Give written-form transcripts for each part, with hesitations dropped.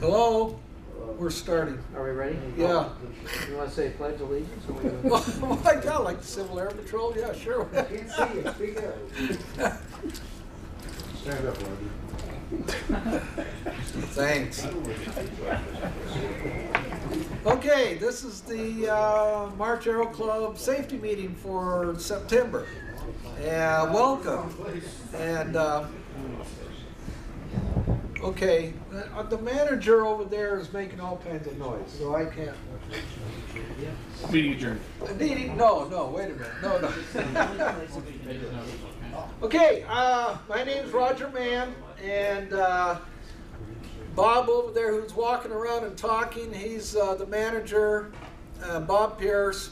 Hello? We're starting. Are we ready? Yeah. You want to say pledge allegiance? Or we Oh my God, like the Civil Air Patrol? Yeah, sure. can't see you. Speak up. Stand up, Roger. Thanks. Okay, this is the March Aero Club safety meeting for September. And welcome. And okay, the manager over there is making all kinds of noise, so I can't. Meeting adjourned. No, wait a minute. No. Okay, my name's Roger Mann, and Bob over there who's walking around and talking, he's the manager, Bob Pierce,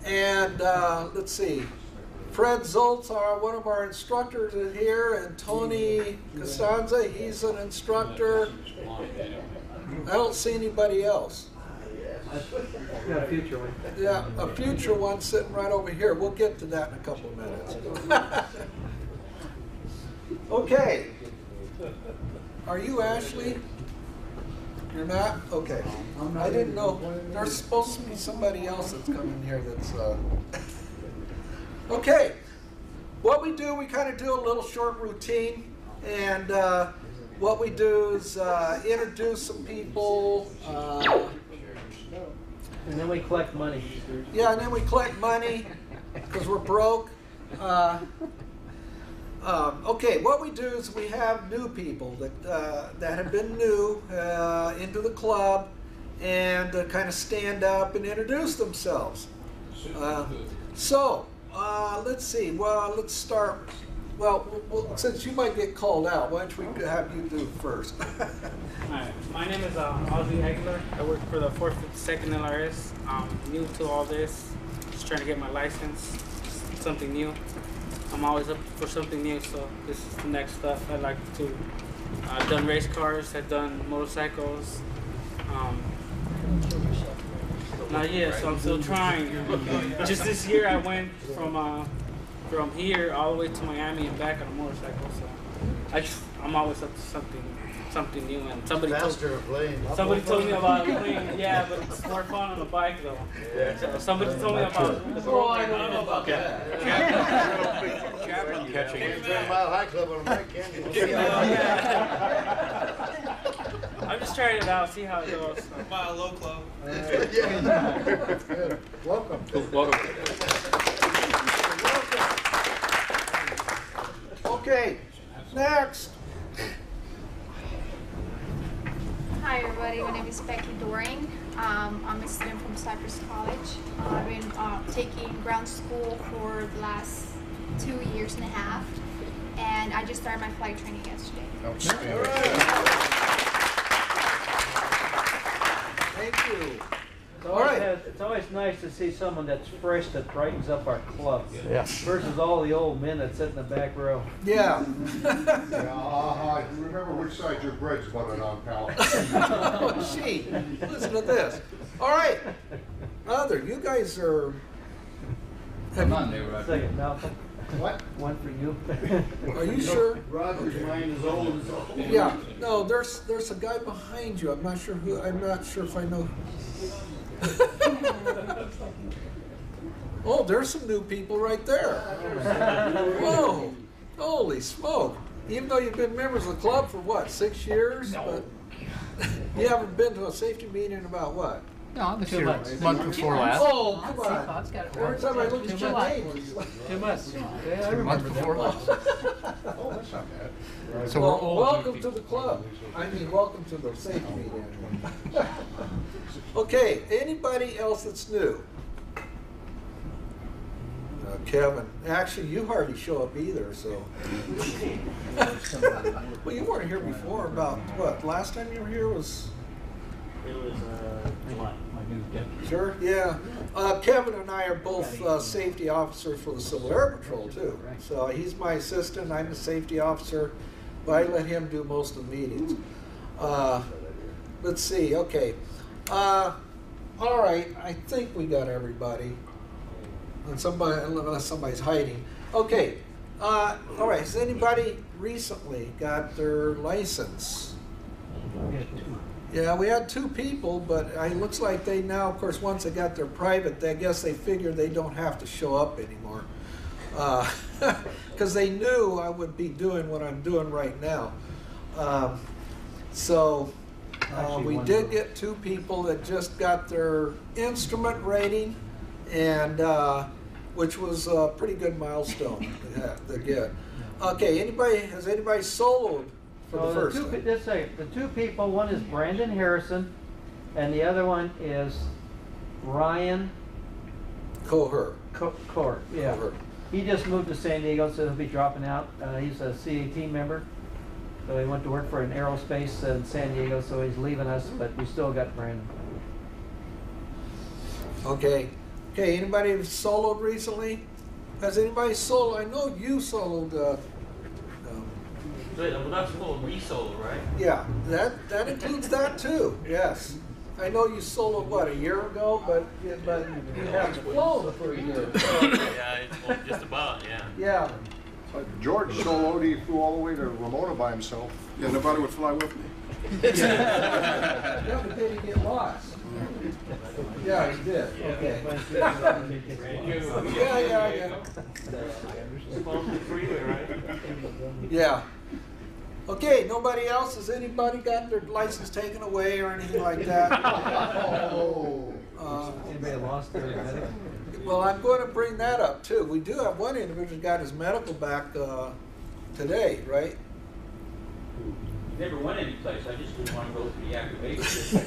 and let's see, Fred Zoltz, one of our instructors is here, and Tony Costanza, he's an instructor. I don't see anybody else. Yeah, a future one. Yeah, a future one sitting right over here. We'll get to that in a couple of minutes. Okay. Are you Ashley? You're not? Okay. I didn't know. There's supposed to be somebody else that's coming here that's... Okay. What we do, we kind of do a little short routine. And what we do is introduce some people. And then we collect money. Yeah, and then we collect money because we're broke. Okay, what we do is we have new people that have been new into the club and kind of stand up and introduce themselves. Let's see. Well, let's start. Well, since you might get called out, why don't we have you do first? Hi, my name is Ozzy Aguilar. I work for the 452nd LRS. I'm new to all this. Just trying to get my license. Something new. I'm always up for something new, so this is the next stuff I like to do. I've done race cars, I've done motorcycles. Not yet, so I'm still trying. Just this year I went from here all the way to Miami and back on a motorcycle, so I'm always up to something new. And somebody told me about playing, yeah, but it's more fun on a bike though. So somebody told me about the I don't know about that. Chaplain catching. 10-mile high club on a bike, can't you? I'm just trying it out, see how it goes. Mile low club. Welcome. Welcome. Okay, next. Hi everybody, my name is Becky Doring. I'm a student from Cypress College. I've been taking ground school for the last 2 years and a half, and I just started my flight training yesterday. Thank you. It's always nice to see someone that's fresh that brightens up our club. Yeah. Versus all the old men that sit in the back row. Yeah. Remember which side your bread's buttered on, pal. Oh, gee. Listen to this. All right. You guys are... Come on there, Roger. Second, Malcolm. What? One for you. Are you sure? Roger's mind is old as old. Yeah. No, there's a guy behind you. I'm not sure who. I'm not sure if I know. Oh, there's some new people right there. Whoa. Holy smoke. Even though you've been members of the club for what, 6 years? But you haven't been to a safety meeting in about what? No, I'm 2 months. Month before last. Oh, come on. Every time I look at your name, it's like... 2 months. Yeah, I Month remember before that. last. Oh, that's not bad. So we're old. welcome to the club. I mean, welcome to the safety meeting. Okay, anybody else that's new? Kevin. Actually, you hardly show up either, so. Well, you weren't here before. About what? Last time you were here was. It was July. Sure. Yeah. Kevin and I are both safety officers for the Civil Air Patrol too. So he's my assistant. I'm the safety officer, but I let him do most of the meetings. Let's see. Okay. All right. I think we got everybody. And unless somebody's hiding. Okay. All right. Has anybody recently got their license? Yeah, we had 2 people, but it looks like they now, of course, once they got their private, I guess they figured they don't have to show up anymore. Because they knew I would be doing what I'm doing right now. We did get 2 people that just got their instrument rating, and which was a pretty good milestone to get. Okay, has anybody soloed for the first time? Just a second. The 2 people, one is Brandon Harrison, and the other one is Ryan Coher. Court. Yeah. Coher. He just moved to San Diego, so he'll be dropping out. He's a CAT member, so he went to work for an aerospace in San Diego, so he's leaving us, but we still got Brandon. Okay. Okay, anybody who's soloed recently? Has anybody soloed? I know you soloed. Wait, well, that's called re-solo, right? Yeah, that includes that too. Yes. I know you soloed what, a year ago, but you haven't flown for a year. Yeah, well, just about, yeah. Yeah. George soloed, he flew all the way to Ramona by himself. Yeah, nobody would fly with me. Yeah, but did he get lost? Yeah, he did. Okay. Yeah. Yeah. Okay, nobody else? Has anybody got their license taken away or anything like that? Anybody lost their medical? Well, I'm going to bring that up too. We do have one individual who got his medical back today, right? Never went anyplace. I just didn't want to go through the activation.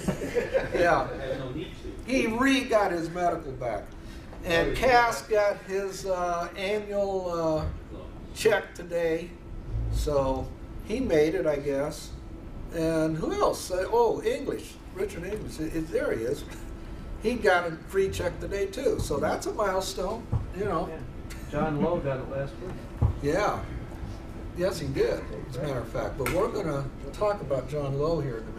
Yeah. I had no need to. He got his medical back. And Cass got his annual check today. So he made it, I guess. And who else? English. Richard English. There he is. He got a free check today too. So that's a milestone, you know. Yeah. John Lowe got it last week. Yeah. Yes, he did, as a matter of fact. But we're going to talk about John Lowe here in a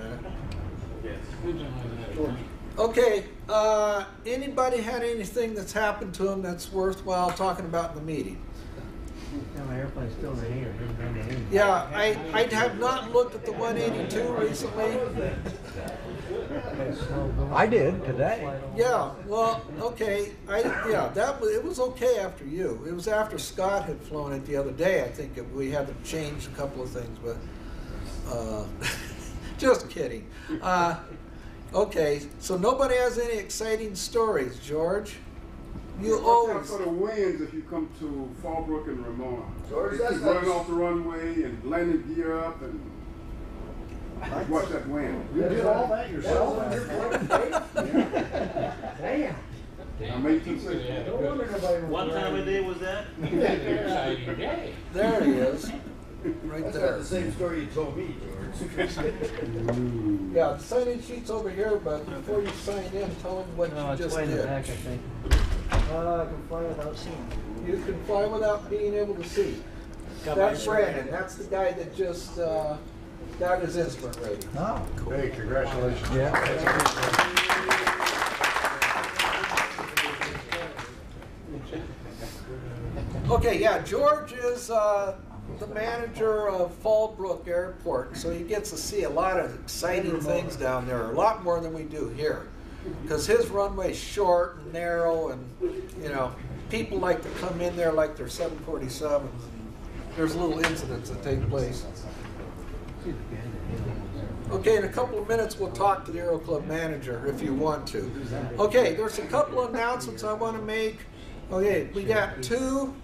minute. Okay, anybody had anything that's happened to him that's worthwhile talking about in the meeting? Yeah, my airplane's still in the hangar. Yeah, I have not looked at the 182 recently. I did today. Yeah, well, okay. It was okay after you. It was after Scott had flown it the other day. I think we had to change a couple of things, but just kidding. Okay, so nobody has any exciting stories, George? You always. Watch out for the winds if you come to Fallbrook and Ramona. George, Keep running off the runway and landing gear up and watch that wind. You did all that yourself on your plane? Damn. I'm 1860. No wonder nobody was What time of day was that? There he is. Right there. the same story you told me, George. Yeah, the sign-in sheet's over here, but before you sign in, tell them what you It's just way in the did. back, I think. I can fly without seeing. You can fly without being able to see. That's Brandon. That's the guy that just got his instrument rating. Oh, Cool. Hey, congratulations. yeah. Okay, yeah, George is the manager of Fallbrook Airport, so he gets to see a lot of exciting things down there, a lot more than we do here. Because his runway's short and narrow, and you know, people like to come in there like they're 747s. And there's little incidents that take place. Okay, in a couple of minutes we'll talk to the Aero Club manager if you want to. Okay, there's a couple of announcements I want to make. Okay, we got 2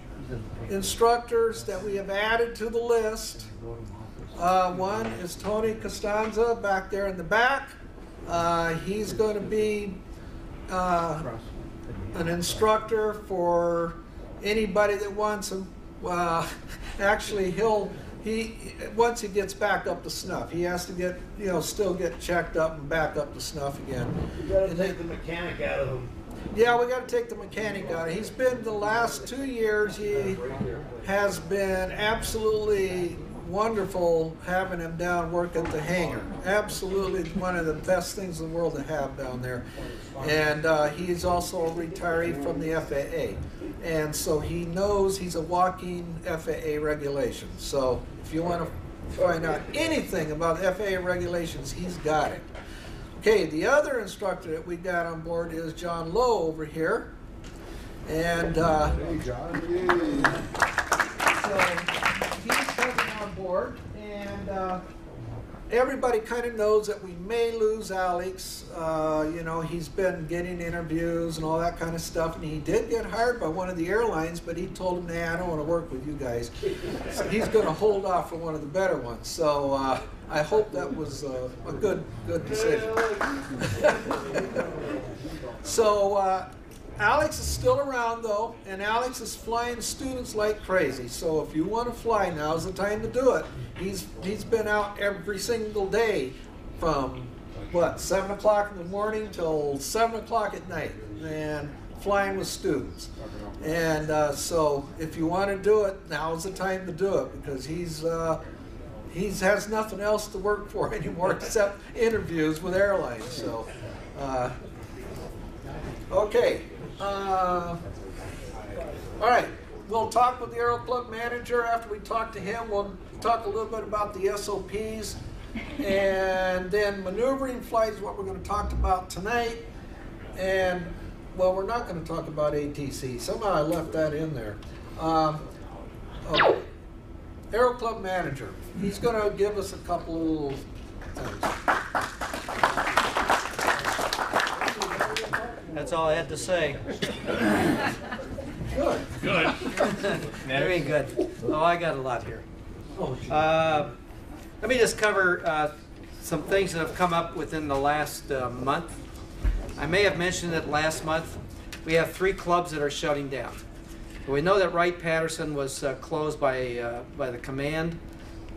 instructors that we have added to the list. One is Tony Costanza back there in the back. He's going to be an instructor for anybody that wants him. Actually, once he gets back up to snuff, he has to get, still get checked up and back up to snuff again. You gotta take the mechanic out of him. Yeah, we got to take the mechanic out. He's been the last 2 years. He has been absolutely wonderful having him down work at the hangar. Absolutely one of the best things in the world to have down there. And he's also a retiree from the FAA. And so he knows he's a walking FAA regulation. So if you want to find out anything about FAA regulations, he's got it. Okay, the other instructor that we got on board is John Lowe over here. And Hey, John. Yay. so he's coming on board, and everybody kind of knows that we may lose Alex. You know, he's been getting interviews and all that kind of stuff, and he did get hired by one of the airlines, but he told him, nah, I don't want to work with you guys. So he's going to hold off for one of the better ones. So I hope that was a good decision. So Alex is still around though, and Alex is flying students like crazy. So if you want to fly, now's the time to do it. He's been out every single day from what, 7 o'clock in the morning till 7 o'clock at night, and flying with students. And so if you want to do it, now's the time to do it, because he has nothing else to work for anymore except interviews with airlines. So okay. All right, we'll talk with the Aero Club manager. After we talk to him, we'll talk a little bit about the SOPs, and then maneuvering flights, what we're going to talk about tonight. And, well, we're not going to talk about ATC. Somehow I left that in there. Okay. Aero Club manager. He's going to give us a couple of little things. That's all I had to say. Good. Good. Very good. Oh, I got a lot here. Oh, Let me just cover some things that have come up within the last month. I may have mentioned it last month. We have 3 clubs that are shutting down. We know that Wright-Patterson was closed by the command.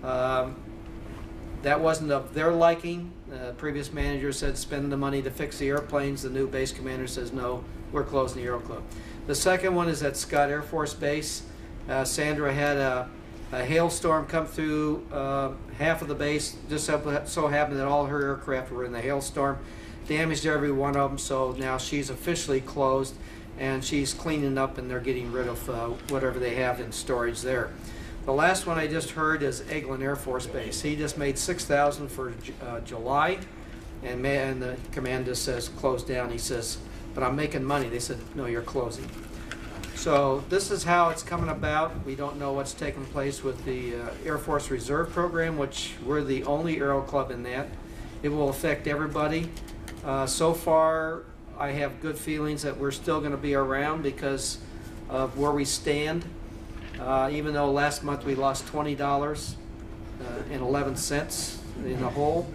That wasn't of their liking. Previous manager said spend the money to fix the airplanes. The new base commander says no, we're closing the Aero Club. The second one is at Scott Air Force Base. Sandra had a hailstorm come through half of the base. Just so happened that all her aircraft were in the hailstorm. Damaged every one of them, so now she's officially closed, and she's cleaning up, and they're getting rid of whatever they have in storage there. The last one I just heard is Eglin Air Force Base. He just made $6,000 for July, and the command just says close down. He says, but I'm making money. They said, no, you're closing. So this is how it's coming about. We don't know what's taking place with the Air Force Reserve Program, which we're the only Aero Club in that. It will affect everybody. So far, I have good feelings that we're still going to be around because of where we stand. Even though last month we lost $20 and 11 cents in the hole.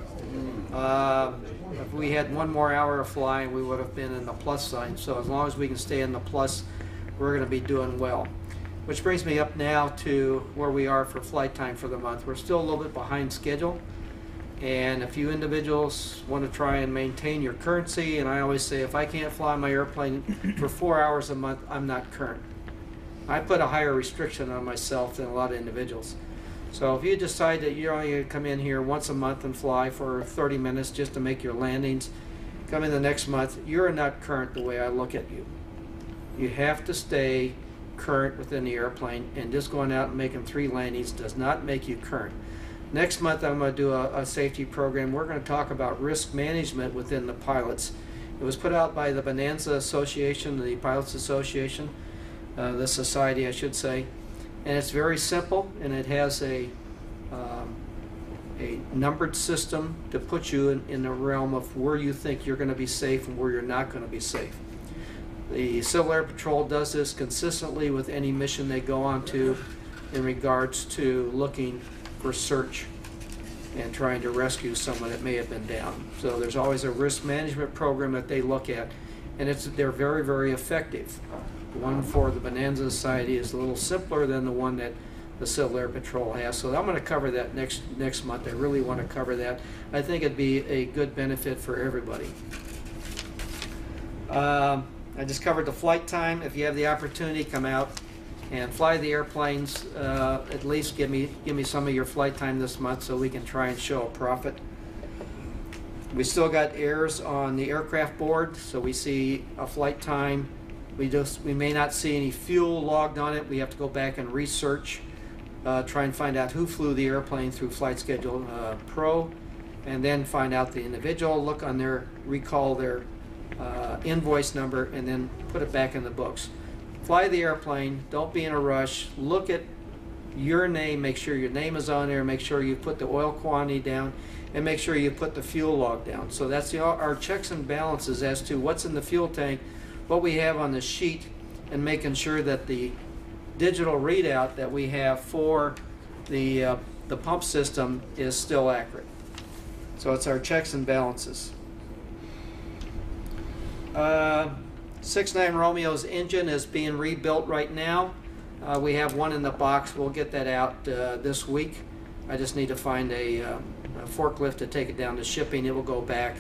If we had one more hour of flying, we would have been in the plus sign. So as long as we can stay in the plus, we're going to be doing well. Which brings me up now to where we are for flight time for the month. We're still a little bit behind schedule. And if you individuals want to try and maintain your currency, and I always say if I can't fly my airplane for 4 hours a month, I'm not current. I put a higher restriction on myself than a lot of individuals. So if you decide that you're only going to come in here once a month and fly for 30 minutes just to make your landings, come in the next month, you're not current the way I look at you. You have to stay current within the airplane, and just going out and making 3 landings does not make you current. Next month I'm going to do a safety program. We're going to talk about risk management within the pilots. It was put out by the Bonanza Association, the Pilots Association, the society I should say, and it's very simple, and it has a numbered system to put you in the realm of where you think you're going to be safe and where you're not going to be safe. The Civil Air Patrol does this consistently with any mission they go on to in regards to looking for search and trying to rescue someone that may have been down. So there's always a risk management program that they look at, and they're very, very effective. The one for the Bonanza Society is a little simpler than the one that the Civil Air Patrol has. So I'm going to cover that next month. I really want to cover that. I think it'd be a good benefit for everybody. I just covered the flight time. If you have the opportunity, come out and fly the airplanes. At least give me some of your flight time this month so we can try and show a profit. We still got errors on the aircraft board, so we see a flight time. We may not see any fuel logged on it. We have to go back and research, try and find out who flew the airplane through Flight Schedule Pro, and then find out the individual, look on their, recall their invoice number, and then put it back in the books. Fly the airplane, don't be in a rush, look at your name, make sure your name is on there, make sure you put the oil quantity down, and make sure you put the fuel log down. So that's our checks and balances as to what's in the fuel tank, what we have on the sheet, and making sure that the digital readout that we have for the pump system is still accurate. So it's our checks and balances. 69 Romeo's engine is being rebuilt right now. We have one in the box. We'll get that out this week. I just need to find a forklift to take it down to shipping. It will go back,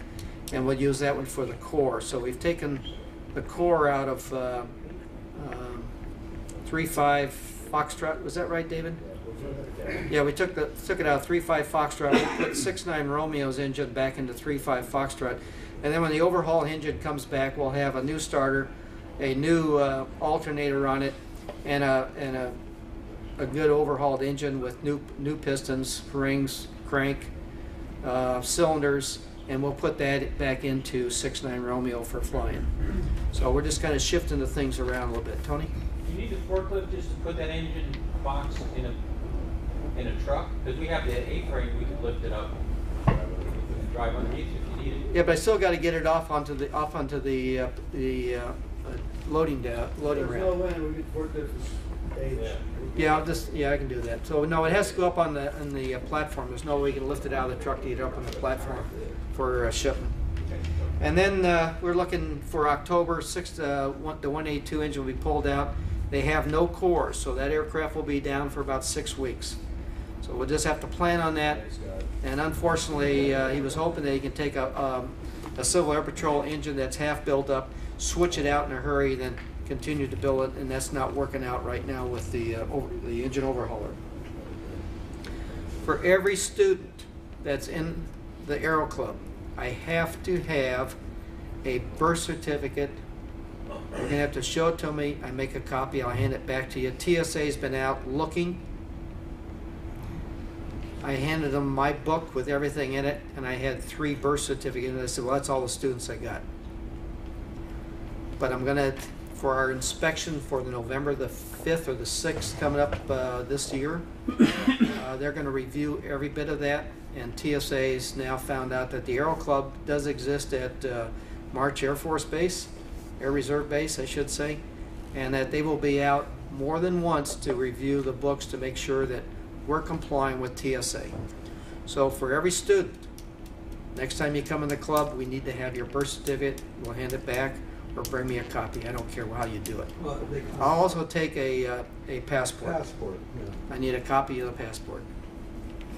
and we'll use that one for the core. So we've taken the core out of 3.5 Foxtrot. Was that right, David? Yeah, we took it out of 3.5 Foxtrot. We put 6.9 Romeo's engine back into 3.5 Foxtrot. And then when the overhaul engine comes back, we'll have a new starter, a new alternator on it, and a good overhauled engine with new pistons, rings, crank, cylinders, and we'll put that back into 6.9 Romeo for flying. So we're just kind of shifting the things around a little bit. Tony? You need the forklift just to put that engine box in a truck? Because we have the A-frame, we can lift it up and drive underneath if you need it. Yeah, but I still got to get it off onto the loading ramp. No way we get forklift stage. Yeah, I can do that. So no, it has to go up on the platform. There's no way you can lift it out of the truck to get it up on the platform for shipment. And then we're looking for October 6th. The 182 engine will be pulled out. They have no core, so that aircraft will be down for about 6 weeks. So we'll just have to plan on that. And unfortunately, he was hoping that he can take a Civil Air Patrol engine that's half built up, switch it out in a hurry, then continue to build it, and that's not working out right now with the engine overhauler. For every student that's in the Aero Club, I have to have a birth certificate. You're going to have to show it to me. I make a copy. I'll hand it back to you. TSA's been out looking. I handed them my book with everything in it, and I had 3 birth certificates. And I said, well, that's all the students I got. But I'm going to, for our inspection for the November the 5th or the 6th coming up this year, they're going to review every bit of that. And TSA's now found out that the Aero Club does exist at March Air Force Base, Air Reserve Base, I should say, and that they will be out more than once to review the books to make sure that we're complying with TSA. So for every student, next time you come in the club, we need to have your birth certificate. We'll hand it back, or bring me a copy. I don't care how you do it. Well, I'll also take a passport. Passport, yeah. I need a copy of the passport.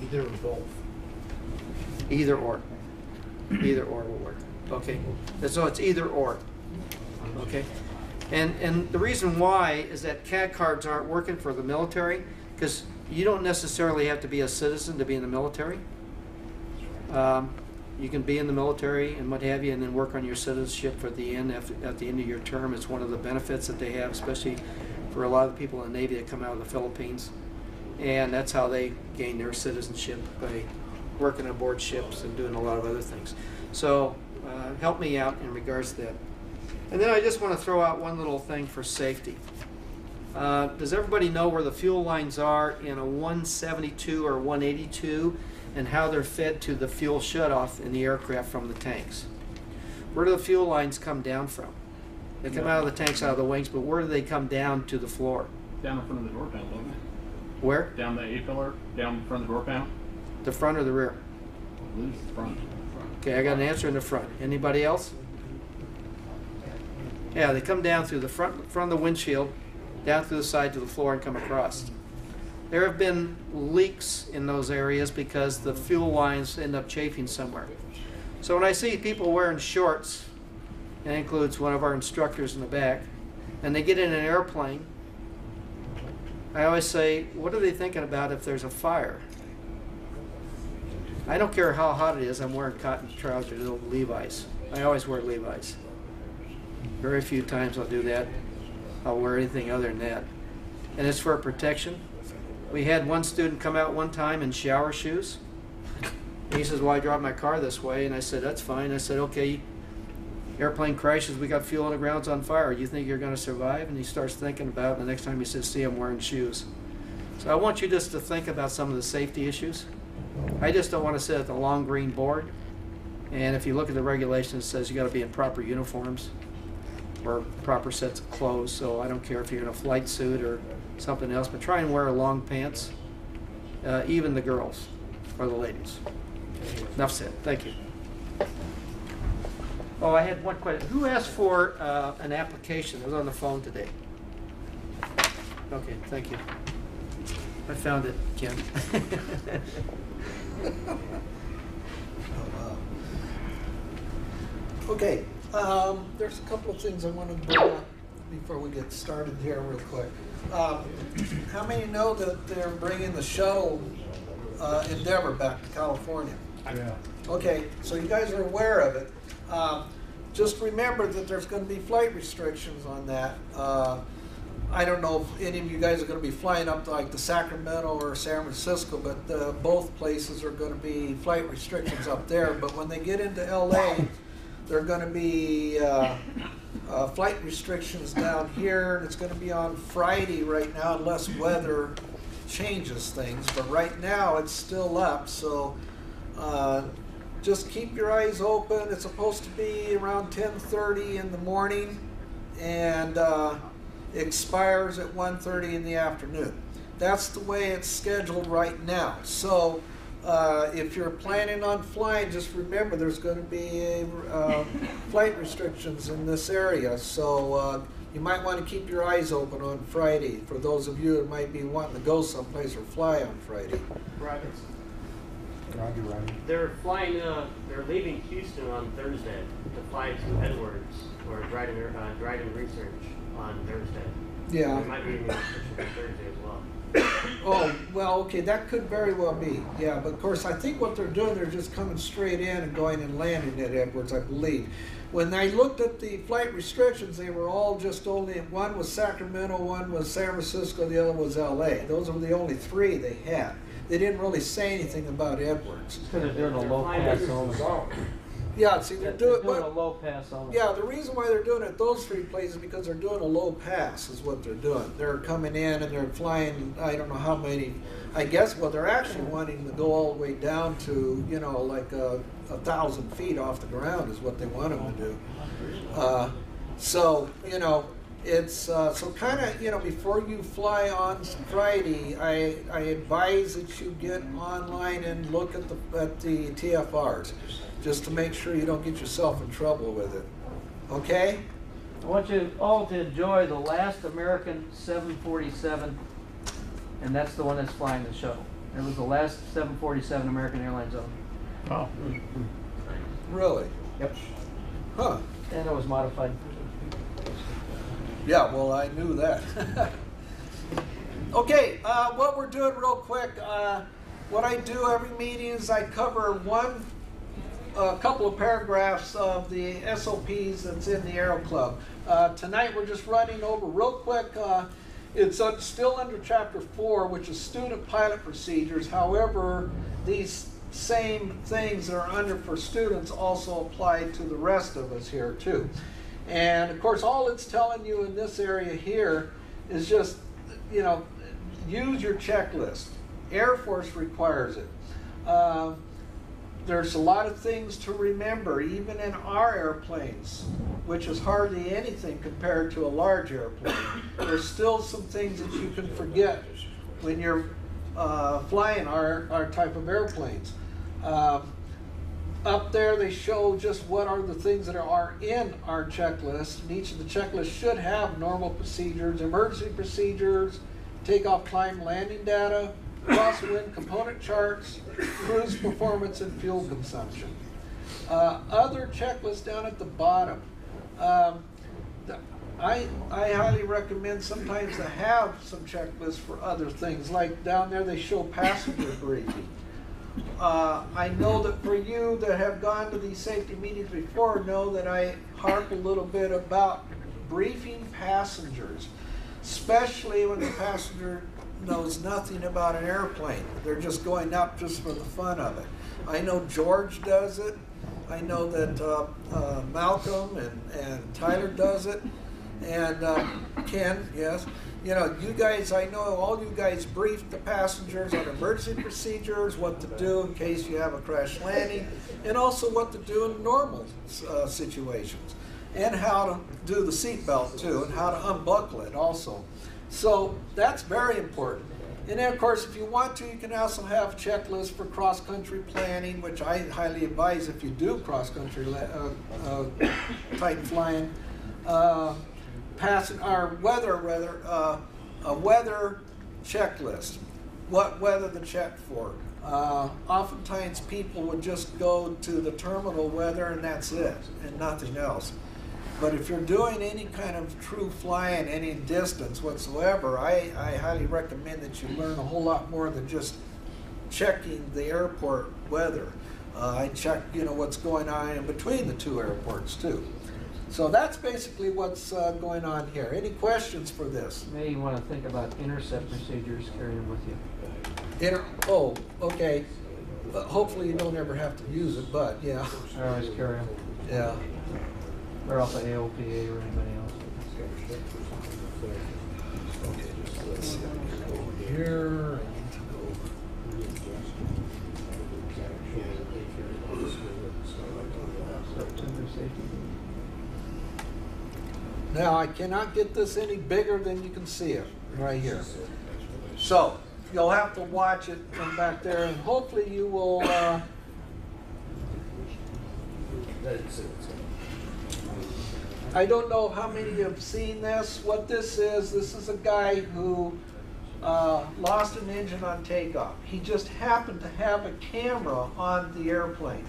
Either or both. Either or. Either or will work. Okay. So it's either or. Okay. And the reason why is that CAD cards aren't working for the military, because you don't necessarily have to be a citizen to be in the military. You can be in the military and what have you, and then work on your citizenship for the end at the end of your term. It's one of the benefits that they have, especially for a lot of the people in the Navy that come out of the Philippines. And that's how they gain their citizenship, by working aboard ships and doing a lot of other things. So help me out in regards to that. And then I just want to throw out one little thing for safety. Does everybody know where the fuel lines are in a 172 or 182 and how they're fed to the fuel shutoff in the aircraft from the tanks? Where do the fuel lines come down from? They come out of the tanks, out of the wings, but where do they come down to the floor? Down in front of the door panel, don't they? Where? Down the A-pillar, down in front of the door panel? The front or the rear? I believe it's the front. Okay, I got an answer in the front. Anybody else? Yeah, they come down through the front of the windshield, down through the side to the floor and come across. There have been leaks in those areas because the fuel lines end up chafing somewhere. So when I see people wearing shorts, that includes one of our instructors in the back, and they get in an airplane, I always say, what are they thinking about if there's a fire? I don't care how hot it is, I'm wearing cotton trousers, little Levi's. I always wear Levi's. Very few times I'll do that. I'll wear anything other than that. And it's for protection. We had one student come out one time in shower shoes, He says, well, I drive my car this way. And I said, that's fine. I said, okay, airplane crashes, we got fuel on the ground, it's on fire. You think you're going to survive? And he starts thinking about it. And the next time he says, see, I'm wearing shoes. So I want you just to think about some of the safety issues. I just don't want to sit at the long green board. And if you look at the regulations, it says you got to be in proper uniforms or proper sets of clothes. So I don't care if you're in a flight suit or something else, but try and wear long pants, even the girls or the ladies. Enough said. Thank you. Oh, I had one question. Who asked for an application? It was on the phone today. Okay, thank you. I found it, Ken. Okay, there's a couple of things I wanted to bring up before we get started here real quick. How many know that they're bringing the shuttle Endeavor back to California? Yeah. Okay, so you guys are aware of it. Just remember that there's going to be flight restrictions on that. I don't know if any of you guys are going to be flying up to like the Sacramento or San Francisco, but both places are going to be flight restrictions up there. But when they get into LA, there are going to be flight restrictions down here, and it's going to be on Friday right now unless weather changes things. But right now it's still up, so just keep your eyes open. It's supposed to be around 10:30 in the morning and expires at 1:30 in the afternoon. That's the way it's scheduled right now. So if you're planning on flying, just remember there's going to be flight restrictions in this area. So you might want to keep your eyes open on Friday for those of you that might be wanting to go someplace or fly on Friday. Roger. Roger. They're flying. They're leaving Houston on Thursday to fly to Edwards or Dryden Research on Thursday. Yeah. There might be a restriction on Thursday as well. Oh, well, okay, that could very well be. Yeah, but of course, I think what they're doing, they're just coming straight in and going and landing at Edwards, I believe. When I looked at the flight restrictions, they were all just only, one was Sacramento, one was San Francisco, the other was LA. Those were the only three they had. They didn't really say anything about Edwards. They're doing a low pass only. Yeah, see, they're doing a low pass only. Yeah, the reason why they're doing it at those three places is because they're doing a low pass is what they're doing. They're coming in and they're flying, I don't know how many, I guess, well, they're actually wanting to go all the way down to, you know, like 1,000 feet off the ground is what they want them to do. So, you know, it's, so kind of, you know, before you fly on Friday, I advise that you get online and look at the TFRs, just to make sure you don't get yourself in trouble with it. Okay? I want you all to enjoy the last American 747, and that's the one that's flying the shuttle. It was the last 747 American Airlines owned. Oh. Really? Yep. Huh. And it was modified. Yeah, well, I knew that. Okay, what we're doing real quick, what I do every meeting is I cover a couple of paragraphs of the SOPs that's in the Aero Club. Tonight we're just running over real quick. It's still under Chapter 4, which is student pilot procedures. However, these same things that are under for students also apply to the rest of us here too. And of course, all it's telling you in this area here is just, you know, use your checklist. Air Force requires it. There's a lot of things to remember, even in our airplanes, which is hardly anything compared to a large airplane. There's still some things that you can forget when you're flying our type of airplanes. Up there they show just what are the things that are in our checklist. And each of the checklists should have normal procedures, emergency procedures, takeoff, climb, landing data, crosswind component charts, cruise performance, and fuel consumption. Other checklists down at the bottom. I highly recommend sometimes to have some checklists for other things. Like down there they show passenger briefing. I know that for you that have gone to these safety meetings before know that I harp a little bit about briefing passengers, especially when the passenger knows nothing about an airplane. They're just going up just for the fun of it. I know George does it. I know that Malcolm and Tyler does it. And Ken, yes. You know, you guys, I know all you guys briefed the passengers on emergency procedures, what to do in case you have a crash landing, and also what to do in normal situations, and how to do the seatbelt too, and how to unbuckle it also. So that's very important. And then of course, if you want to, you can also have checklists for cross-country planning, which I highly advise if you do cross-country type flying. A weather checklist. What weather to check for. Oftentimes people would just go to the terminal weather and that's it, and nothing else. But if you're doing any kind of true flying, any distance whatsoever, I highly recommend that you learn a whole lot more than just checking the airport weather. I check, you know, what's going on in between the two airports too. So that's basically what's going on here. Any questions for this? You may want to think about intercept procedures, carrying them with you. Oh, okay. Hopefully you don't ever have to use it, but yeah. I always carry them. Yeah. They're off of AOPA or anybody else. Okay, just let's see. I'm going to go over here. I need to go. September safety. Now I cannot get this any bigger than you can see it right here. So you'll have to watch it from back there, and hopefully you will. I don't know how many have seen this. What this is a guy who lost an engine on takeoff. He just happened to have a camera on the airplane.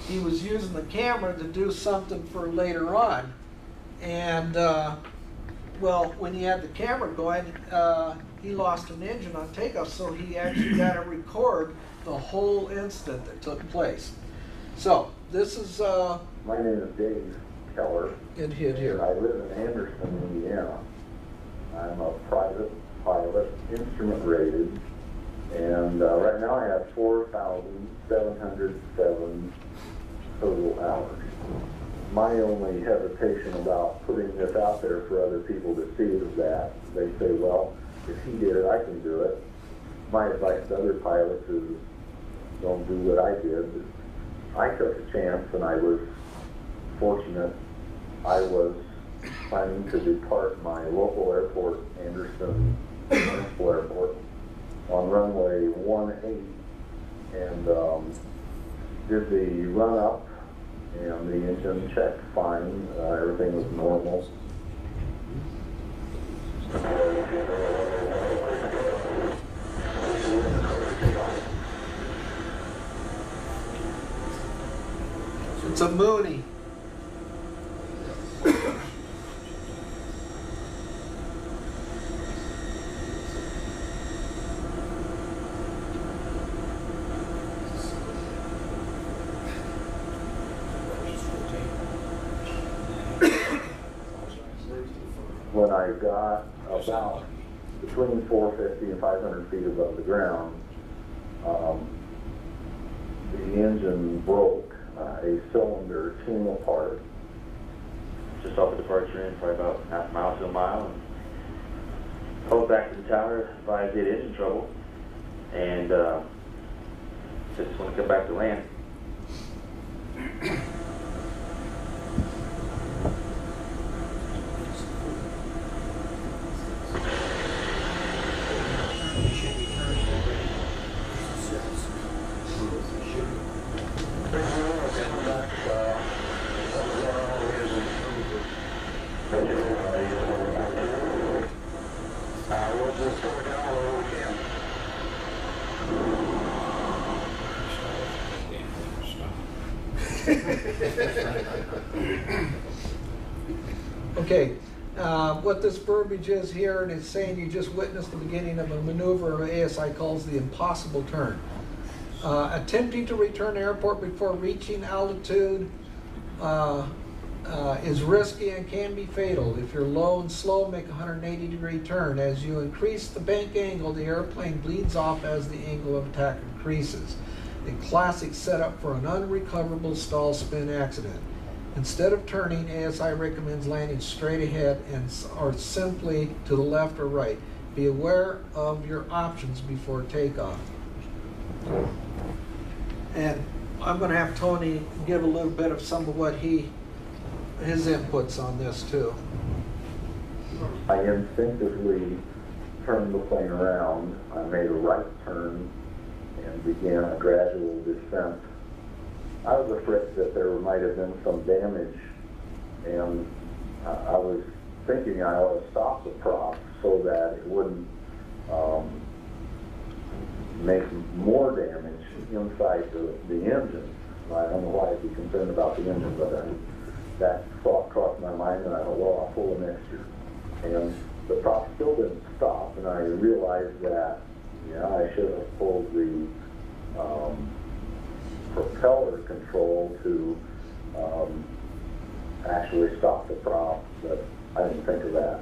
He was using the camera to do something for later on. And, well, when he had the camera going, he lost an engine on takeoff, so he actually got to record the whole instant that took place. So, this is... My name is Dave Keller. And here. I live in Anderson, Indiana. I'm a private pilot, instrument rated, and right now I have 4,707 total hours. My only hesitation about putting this out there for other people to see is that they say, well, if he did it, I can do it. My advice to other pilots is don't do what I did. I took a chance and I was fortunate. I was planning to depart my local airport, Anderson Municipal Airport, on runway 18 and did the run up, and the engine checked fine. Everything was normal. It's a Mooney. When I got about between 450 and 500 feet above the ground, the engine broke. A cylinder came apart. Just off the departure in probably about half a mile to a mile, and called back to the tower, advised he had engine trouble, and just want to come back to land. Okay, what this verbiage is here, and it's saying you just witnessed the beginning of a maneuver ASI calls the impossible turn. Attempting to return to airport before reaching altitude is risky and can be fatal. If you're low and slow, make a 180-degree turn. As you increase the bank angle, the airplane bleeds off as the angle of attack increases. A classic setup for an unrecoverable stall spin accident. Instead of turning, ASI recommends landing straight ahead or simply to the left or right. Be aware of your options before takeoff. And I'm going to have Tony give a little bit of some of what his inputs on this too. I instinctively turned the plane around. I made a right turn and began a gradual descent. I was afraid that there might have been some damage, and I was thinking I ought to stop the prop so that it wouldn't make more damage inside the engine. I don't know why I'd be concerned about the engine, but that thought crossed my mind, and I thought, well, I'll pull a mixture. And the prop still didn't stop, and I realized that, I should have pulled the propeller control to actually stop the prop, but I didn't think of that.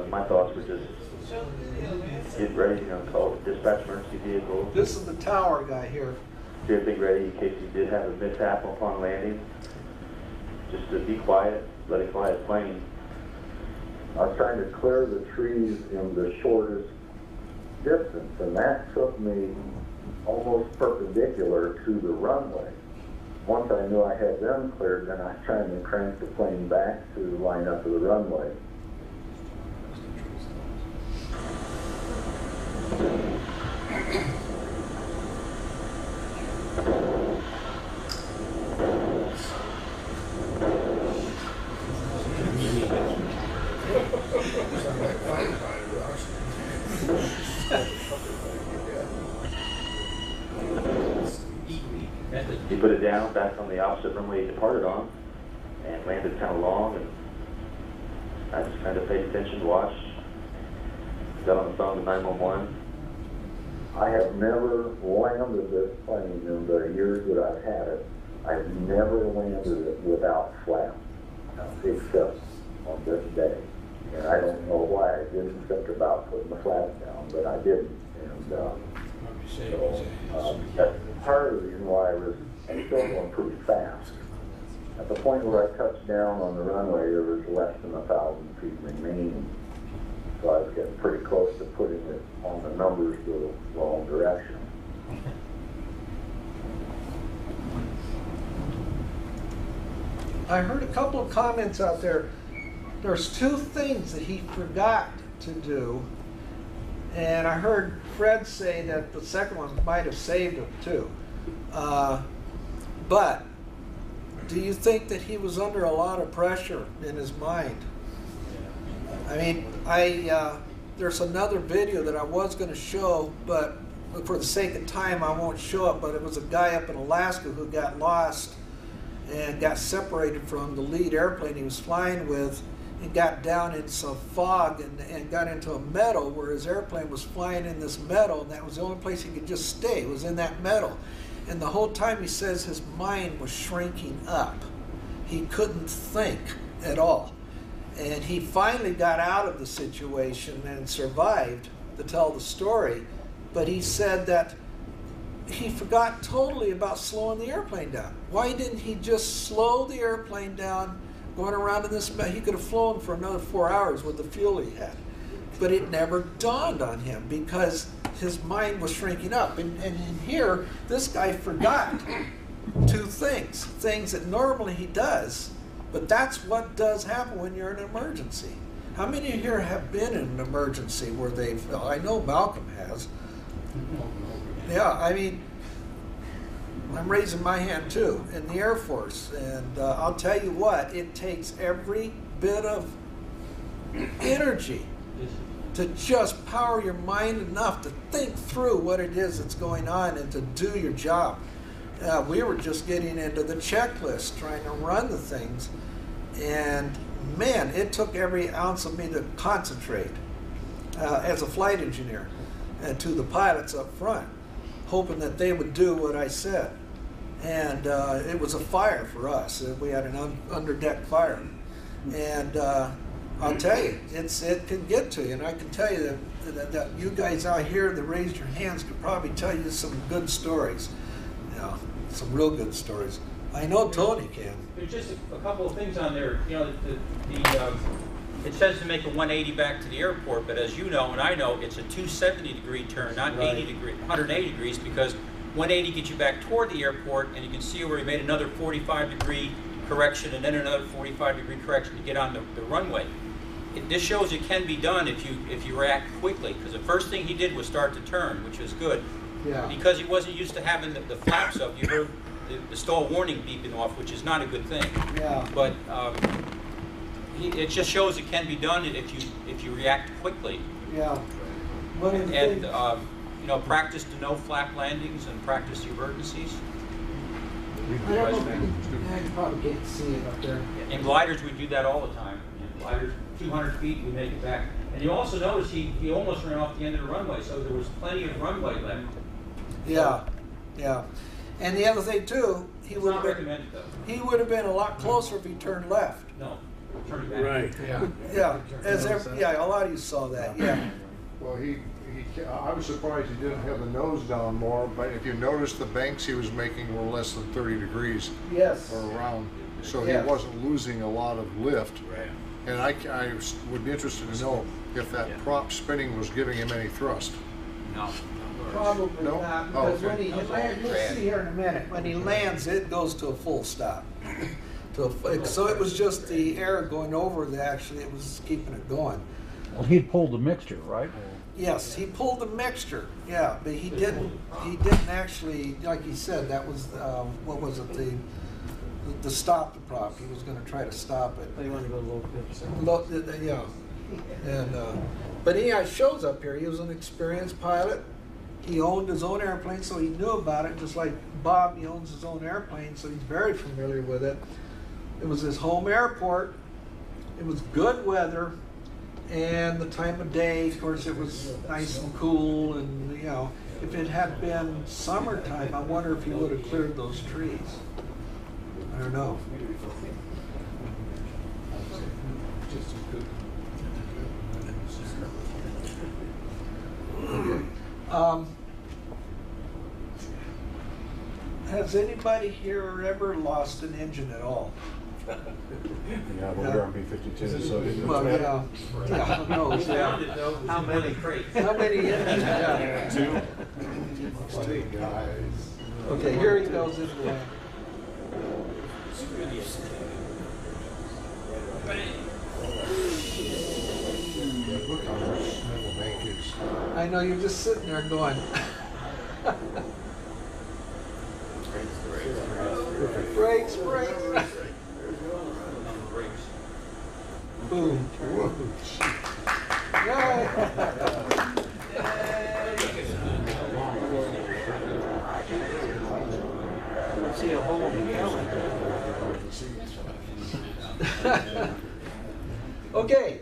My thoughts were just get ready, call dispatch emergency vehicles. This is the tower guy here. Get everything ready in case you did have a mishap upon landing. Just to be quiet, let it fly his plane. I was trying to clear the trees in the shortest distance, and that took me almost perpendicular to the runway. Once I knew I had them cleared, then I was trying to crank the plane back to line up to the runway. He put it down back on the opposite runway he departed on and landed kind of long, and I just kind of paid attention, watched, got on the phone to 911. I have never landed this plane in the years that I've had it. I've never landed it without flaps, except on this day. And I don't know why I didn't think about putting the flaps down, but I didn't. And that's part of the reason why I was still going pretty fast. At the point where I touched down on the runway, there was less than 1,000 feet remaining. So I was getting pretty close to putting it on the numbers to the wrong direction. I heard a couple of comments out there. There's two things that he forgot to do, and I heard Fred say that the second one might have saved him too. But do you think that he was under a lot of pressure in his mind? I mean, there's another video that I was going to show, but for the sake of time, I won't show it. But it was a guy up in Alaska who got lost and got separated from the lead airplane he was flying with, and got down in some fog and got into a meadow where his airplane was flying in this meadow, and that was the only place he could just stay, was in that meadow. And the whole time he says his mind was shrinking up. He couldn't think at all. And he finally got out of the situation and survived to tell the story. But he said that he forgot totally about slowing the airplane down. Why didn't he just slow the airplane down going around in this? He could have flown for another 4 hours with the fuel he had. But it never dawned on him because his mind was shrinking up. And in here, this guy forgot two things that normally he does. But that's what does happen when you're in an emergency. How many of you here have been in an emergency where I know Malcolm has. Yeah, I mean, I'm raising my hand too in the Air Force. And I'll tell you what, it takes every bit of energy to just power your mind enough to think through what it is that's going on and to do your job. We were just getting into the checklist, trying to run the things, and man, it took every ounce of me to concentrate as a flight engineer and to the pilots up front, hoping that they would do what I said. And it was a fire for us. We had an underdeck fire. And I'll tell you, it can get to you. And I can tell you that you guys out here that raised your hands could probably tell you some good stories. You know, some real good stories. I know Tony can. There's just a couple of things on there. You know, it says to make a 180 back to the airport, but as you know and I know, it's a 270-degree turn, not 180 degrees, because 180 gets you back toward the airport, and you can see where he made another 45-degree correction and then another 45-degree correction to get on the runway. This shows it can be done if you react quickly, because the first thing he did was start to turn, which was good. Yeah. Because he wasn't used to having the flaps up, you heard the stall warning beeping off, which is not a good thing. Yeah. But it just shows it can be done if you react quickly. Yeah. One of the And things, you know, practice to no flap landings and practice emergencies. I don't know, you probably can't see it up there. In gliders, we do that all the time. In gliders, 200 feet, we make it back. And you also notice he almost ran off the end of the runway, so there was plenty of runway left. Yeah, yeah. And the other thing too, he would have been a lot closer if he turned left. No, turn back. Right. Yeah. Yeah. A lot of you saw that. Yeah. Well, I was surprised he didn't have the nose down more, but if you notice the banks he was making were less than 30 degrees. Yes. Or around, so Yes. he wasn't losing a lot of lift. Right. And I would be interested to know if that prop spinning was giving him any thrust. No. Probably No? not, Oh, because when okay. he lands, you'll see here in a minute, when he lands, it goes to a full stop. So it was just the air going over that actually, it was keeping it going. Well, he pulled the mixture, right? Yes, he pulled the mixture, yeah, but he didn't actually, like he said, that was, what was it, the stop the prop. He was gonna try to stop it. They wanted to go a little bit. Yeah, and but he shows up here. He was an experienced pilot. He owned his own airplane, so he knew about it. Just like Bob, he owns his own airplane, so he's very familiar with it. It was his home airport. It was good weather, and the time of day. Of course, it was nice and cool, and you know, if it had been summertime, I wonder if he would have cleared those trees. I don't know. Has anybody here ever lost an engine at all? Yeah, well, we're on B-52, so it Well, doesn't yeah. matter. Yeah, who knows? Yeah. How many crates? How many engines? Yeah. Two. Okay, here he goes into the land. Look how much small the bank is. I know you're just sitting there going. Brakes, brakes. Boom. See a hole in the gallon. Okay.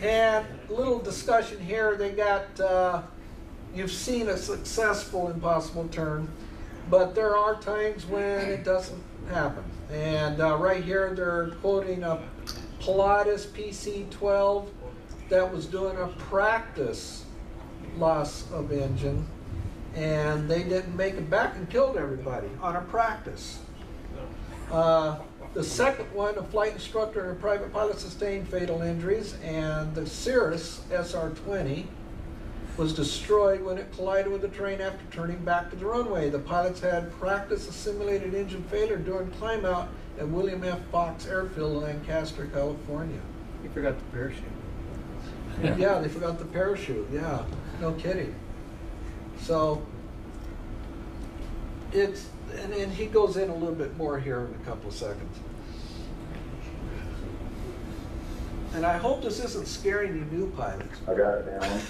And a little discussion here. They got, you've seen a successful impossible turn, but there are times when it doesn't happen. And right here they're quoting a Pilatus PC-12 that was doing a practice loss of engine, and they didn't make it back and killed everybody on a practice. The second one, a flight instructor and a private pilot sustained fatal injuries, and the Cirrus SR-20 was destroyed when it collided with the terrain after turning back to the runway. The pilots had practiced a simulated engine failure during climb out at William F. Fox Airfield in Lancaster, California. You forgot the parachute. Yeah, they forgot the parachute. Yeah, no kidding. So it's, and he goes in a little bit more here in a couple of seconds. And I hope this isn't scaring you new pilots. I got it down.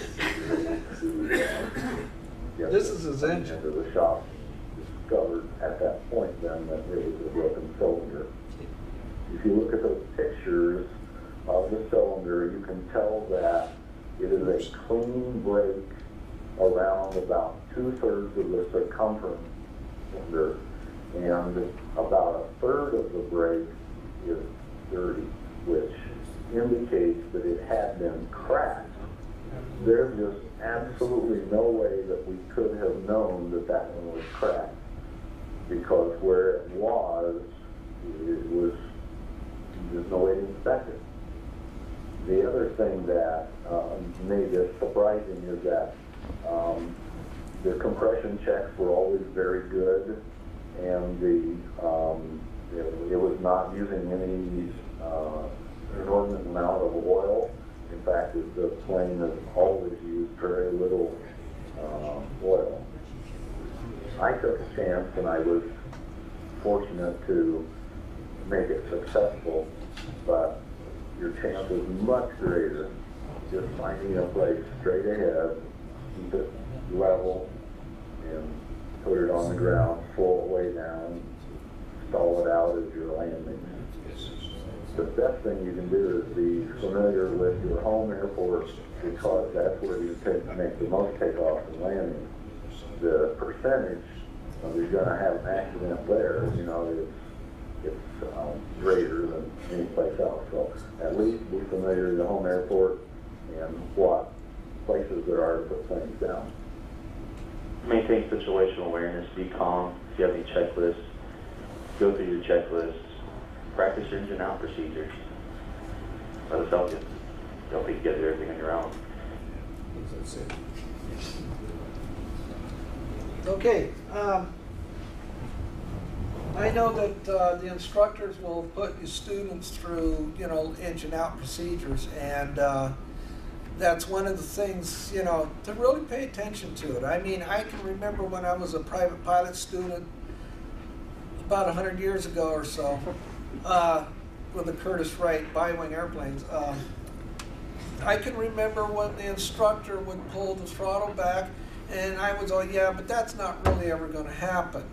This is his engine. Into the shop discovered at that point then that it was a broken cylinder. if you look at those pictures of the cylinder, you can tell that it is a clean break around about 2/3 of the circumference cylinder, and about 1/3 of the brake is dirty, which indicates that it had been cracked. There's just absolutely no way that we could have known that that one was cracked, because where it was there's no way to inspect it. The other thing that made this surprising is that the compression checks were always very good, and it was not using any inordinate amount of oil. In fact, the plane has always used very little oil. I took a chance, and I was fortunate to make it successful, but your chance is much greater just finding a place straight ahead, keep it level, and put it on the ground, slow it way down, stall it out as you're landing. The best thing you can do is be familiar with your home airport, because that's where you make the most takeoffs and landings. The percentage of you're going to have an accident there, it's greater than any place else. So at least be familiar with the home airport and what places there are to put things down. Maintain situational awareness, be calm. If you have any checklists, go through your checklists. Practice your engine out procedures. Let us help you. Don't think you get everything on your own. Okay. I know that the instructors will put your students through, engine out procedures, and that's one of the things, to really pay attention to it. I mean, I can remember when I was a private pilot student about 100 years ago or so, with the Curtiss Wright bi-wing airplanes. I can remember when the instructor would pull the throttle back, and I was like, yeah, but that's not really ever going to happen.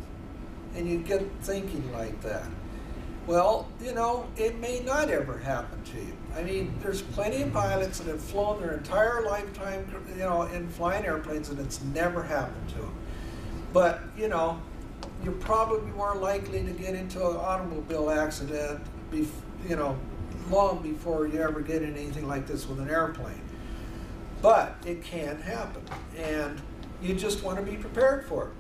And you get thinking like that. Well, it may not ever happen to you. I mean, there's plenty of pilots that have flown their entire lifetime, in flying airplanes, and it's never happened to them. But, you're probably more likely to get into an automobile accident, long before you ever get in anything like this with an airplane. But it can happen, and you just want to be prepared for it.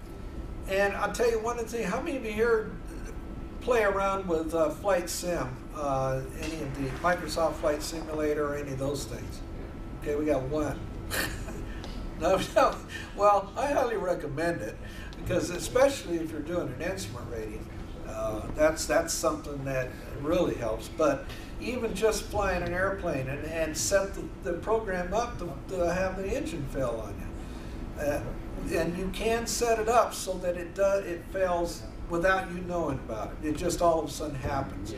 And I'll tell you one of the things, how many of you here play around with Flight Sim, any of the Microsoft Flight Simulator or any of those things? Okay, we got one. No, well, I highly recommend it, because especially if you're doing an instrument rating, that's something that really helps. But even just flying an airplane and set the program up to have the engine fail on you. And you can set it up so that it fails without you knowing about it. It just all of a sudden happens.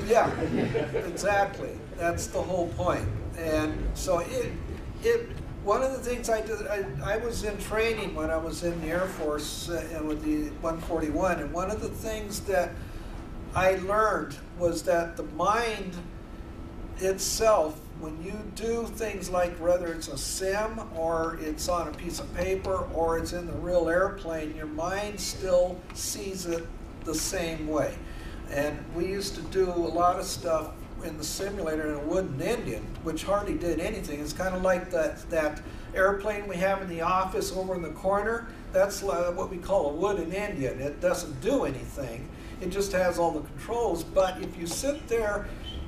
Yeah, exactly. That's the whole point. And so one of the things I did, I was in training when I was in the Air Force with the 141, and one of the things that I learned was that the mind itself, when you do things like whether it's a sim or it's on a piece of paper or it's in the real airplane, your mind still sees it the same way. And we used to do a lot of stuff in the simulator in a wooden Indian, which hardly did anything. It's kind of like that airplane we have in the office over in the corner. That's what we call a wooden Indian. It doesn't do anything. It just has all the controls. But if you sit there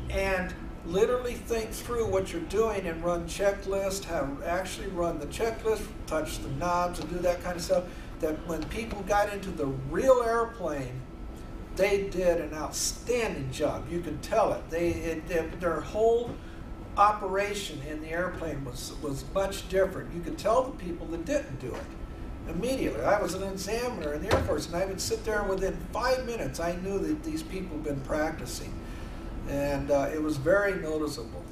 and literally think through what you're doing and run checklist, actually run the checklist, touch the knobs and do that kind of stuff, that when people got into the real airplane, they did an outstanding job. You could tell it. Their whole operation in the airplane was much different. You could tell the people that didn't do it immediately. I was an examiner in the Air Force, and I would sit there, and within 5 minutes, I knew that these people had been practicing. And it was very noticeable.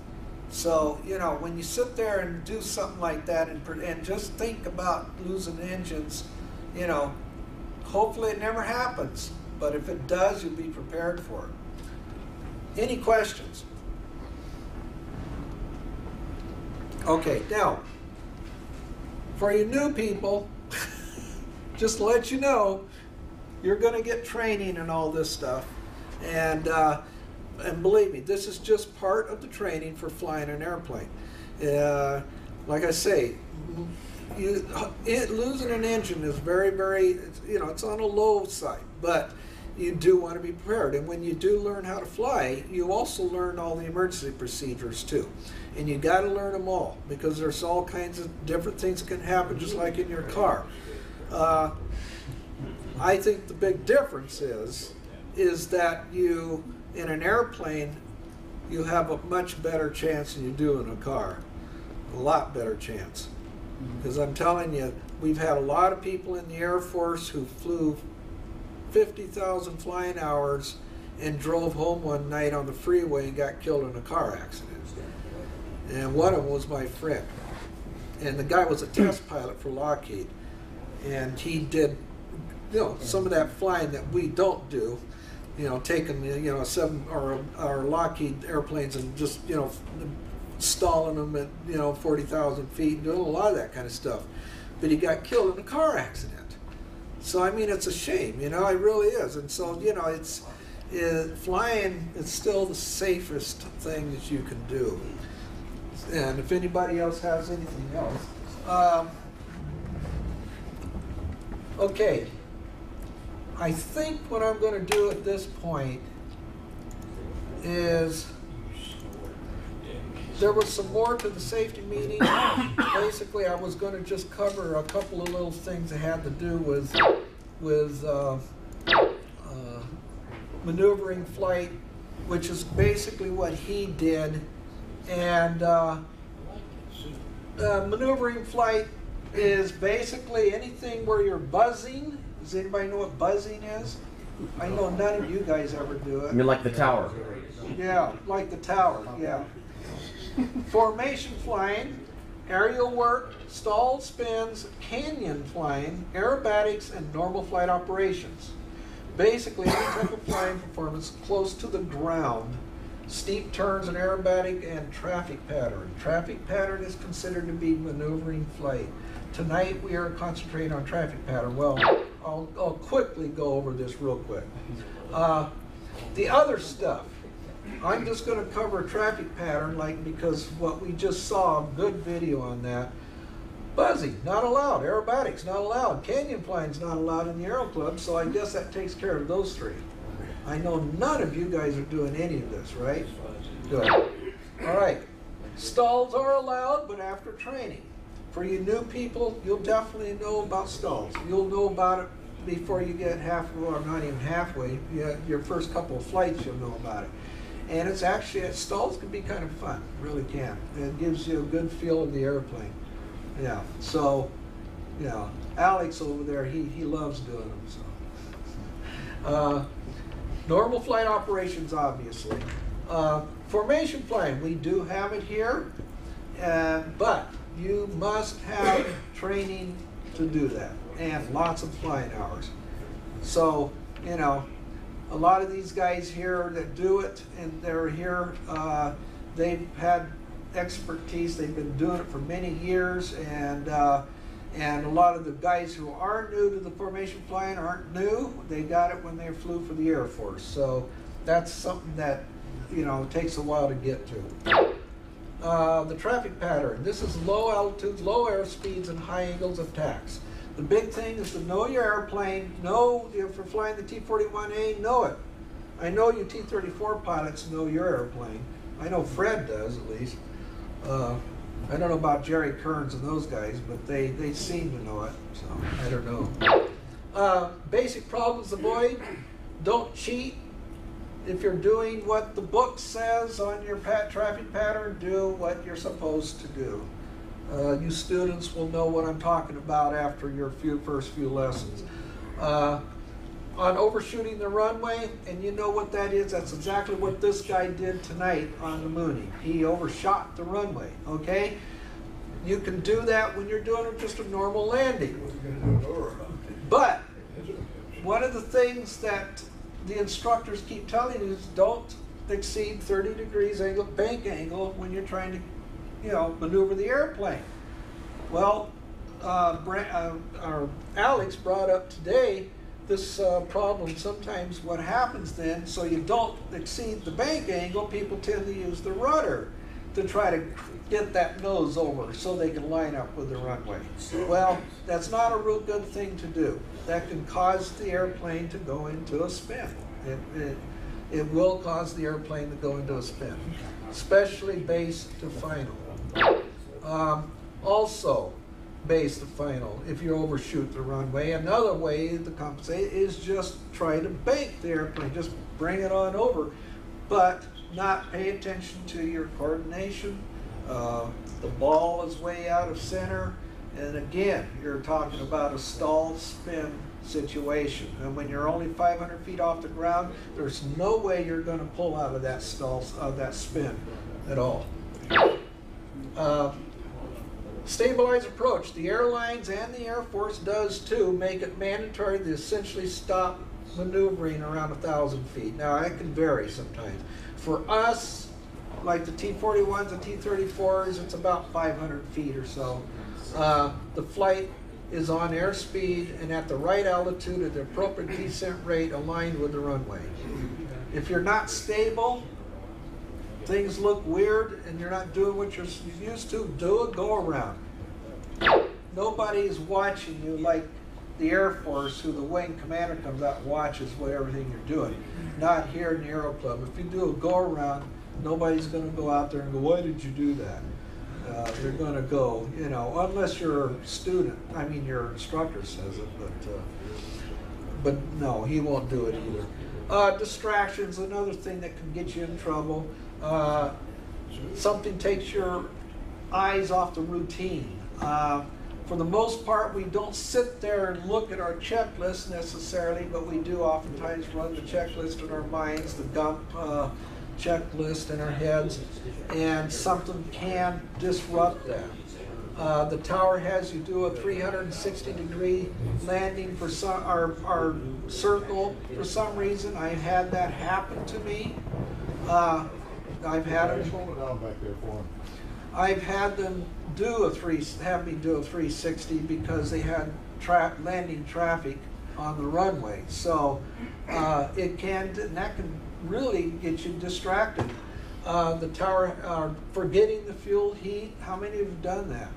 So, when you sit there and do something like that and just think about losing engines, hopefully it never happens. but if it does, you'll be prepared for it. Any questions? Okay, now, for you new people, just to let you know, you're going to get training and all this stuff. And believe me, this is just part of the training for flying an airplane. Like I say, losing an engine is very, very, it's on a low side, but you do want to be prepared. And when you do learn how to fly, you also learn all the emergency procedures too. And you got to learn them all, because there's all kinds of different things that can happen, just like in your car. I think the big difference is that you, in an airplane, you have a much better chance than you do in a car. A lot better chance. Because I'm telling you, we've had a lot of people in the Air Force who flew 50,000 flying hours and drove home one night on the freeway and got killed in a car accident. And one of them was my friend. And the guy was a test pilot for Lockheed. And he did, some of that flying that we don't do, taking, our Lockheed airplanes and just, stalling them at, 40,000 feet, doing a lot of that kind of stuff. But he got killed in a car accident. So, I mean, it's a shame, it really is. And so, flying is still the safest thing that you can do. And if anybody else has anything else. Okay. I think what I'm going to do at this point is, there was some more to the safety meeting. Basically, I was going to just cover a couple of little things that had to do with maneuvering flight, which is basically what he did. And maneuvering flight is basically anything where you're buzzing. Does anybody know what buzzing is? I know none of you guys ever do it. You mean like the tower? Yeah, like the tower, yeah. Formation flying, aerial work, stall spins, canyon flying, aerobatics, and normal flight operations. Basically, any type of flying performance close to the ground, steep turns and aerobatic, and traffic pattern. Traffic pattern is considered to be maneuvering flight. Tonight we are concentrating on traffic pattern. Well, I'll quickly go over this real quick. The other stuff, I'm just going to cover traffic pattern, because what we just saw, good video on that. Buzzing, not allowed. Aerobatics, not allowed. Canyon flying's not allowed in the Aero Club, so I guess that takes care of those three. I know none of you guys are doing any of this, right? Good. All right. Stalls are allowed, but after training. For you new people, you'll definitely know about stalls. You'll know about it before you get or not even halfway. Your first couple of flights, you'll know about it. And it's actually, stalls can be kind of fun, really can. It gives you a good feel of the airplane. Yeah, so, Alex over there, he loves doing them. So, normal flight operations, obviously. Formation flying, we do have it here, but you must have training to do that, and lots of flying hours. So, a lot of these guys here that do it, and they're here, they've had expertise. They've been doing it for many years, and a lot of the guys who are new to the formation flying aren't new. They got it when they flew for the Air Force. So that's something that takes a while to get to. The traffic pattern. This is low altitudes, low airspeeds, and high angles of attacks. The big thing is to know your airplane. Know if you're flying the T-41A, know it. I know you T-34 pilots know your airplane. I know Fred does, at least. I don't know about Jerry Kearns and those guys, but they seem to know it, so I don't know. Basic problems to avoid. Don't cheat. If you're doing what the book says on your traffic pattern, do what you're supposed to do. You students will know what I'm talking about after your first few lessons. On overshooting the runway, and you know what that is, that's exactly what this guy did tonight on the Mooney. He overshot the runway, okay? You can do that when you're doing just a normal landing. But one of the things that the instructors keep telling you is don't exceed 30 degrees angle, bank angle when you're trying to, you know, maneuver the airplane. Well, Alex brought up today this problem. Sometimes what happens then, so you don't exceed the bank angle, people tend to use the rudder to try to get that nose over so they can line up with the runway. Well, that's not a real good thing to do. That can cause the airplane to go into a spin. It will cause the airplane to go into a spin, especially base to final. Also, base to final, if you overshoot the runway. Another way to compensate is just try to bank the airplane, just bring it on over, but not pay attention to your coordination. The ball is way out of center, and again, you're talking about a stall spin situation. And when you're only 500 feet off the ground, there's no way you're going to pull out of that stall, that spin at all. Stabilized approach. The airlines and the Air Force does too make it mandatory to essentially stop maneuvering around 1,000 feet. Now, it can vary sometimes. For us, like the T-41s and T-34s, it's about 500 feet or so. The flight is on airspeed and at the right altitude at the appropriate descent rate aligned with the runway. If you're not stable, things look weird and you're not doing what you're used to, do a go-around. Nobody's watching you like the Air Force, who the wing commander comes out and watches what everything you're doing. Not here in the Aero Club. If you do a go-around, nobody's going to go out there and go, why did you do that? They're going to go, you know, unless you're a student, I mean your instructor says it, but no, he won't do it either. Distractions, another thing that can get you in trouble. Something takes your eyes off the routine. For the most part, we don't sit there and look at our checklist necessarily, but we do oftentimes run the checklist in our minds, the dump checklist in our heads, and something can disrupt that. The tower has you do a 360-degree landing for some, our circle for some reason. I've had that happen to me. I've had them have me do a 360 because they had landing traffic on the runway. So that can really get you distracted. The tower, forgetting the fuel heat. How many of you have done that?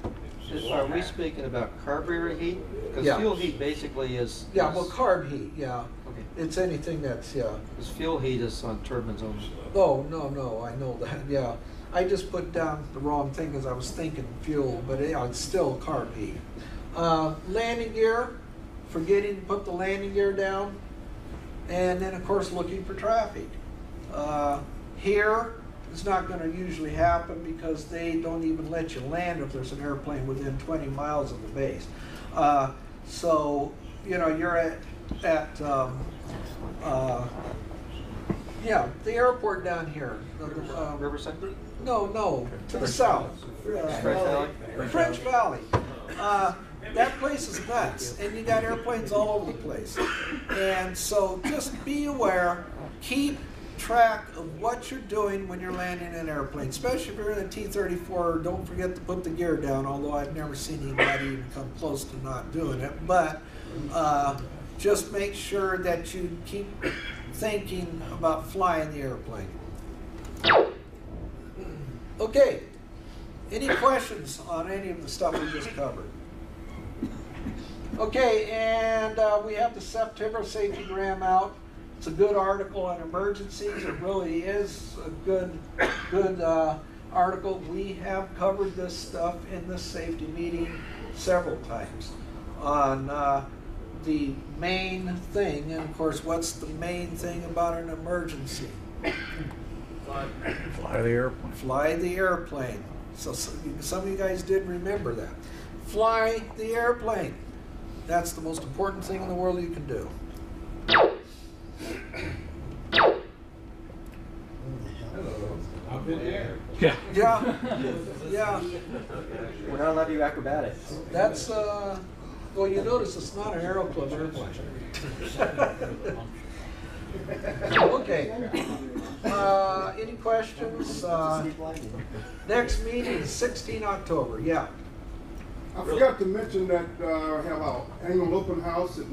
Are we speaking about carburetor heat? Because fuel heat basically is... Yeah, well, carb heat, yeah. Okay. It's anything that's, yeah. Because fuel heat is on turbines only. Oh, no, I know that, yeah. I just put down the wrong thing because I was thinking fuel, but it's still carb heat. Landing gear, forgetting to put the landing gear down, and then, of course, looking for traffic. Here, it's not going to usually happen because they don't even let you land if there's an airplane within 20 miles of the base. So, you know, you're at the airport down here. Riverside? No, to the south. French Valley. That place is nuts, and you got airplanes all over the place. And so just be aware, keep track of what you're doing when you're landing an airplane, especially if you're in a T-34. Don't forget to put the gear down, although I've never seen anybody even come close to not doing it. But just make sure that you keep thinking about flying the airplane. Okay, any questions on any of the stuff we just covered? Okay, and we have the September safetygram out. It's a good article on emergencies. It really is a good article. We have covered this stuff in this safety meeting several times on the main thing. And of course, what's the main thing about an emergency? Fly the airplane. Fly the airplane. So some of you guys did remember that. Fly the airplane. That's the most important thing in the world you can do. Up in the air. Yeah. We're not allowed to do acrobatics. That's Well, you notice it's not an Aero Club airplane. Okay. Any questions? Next meeting is 16 October. Yeah. I forgot to mention that I have our annual open house at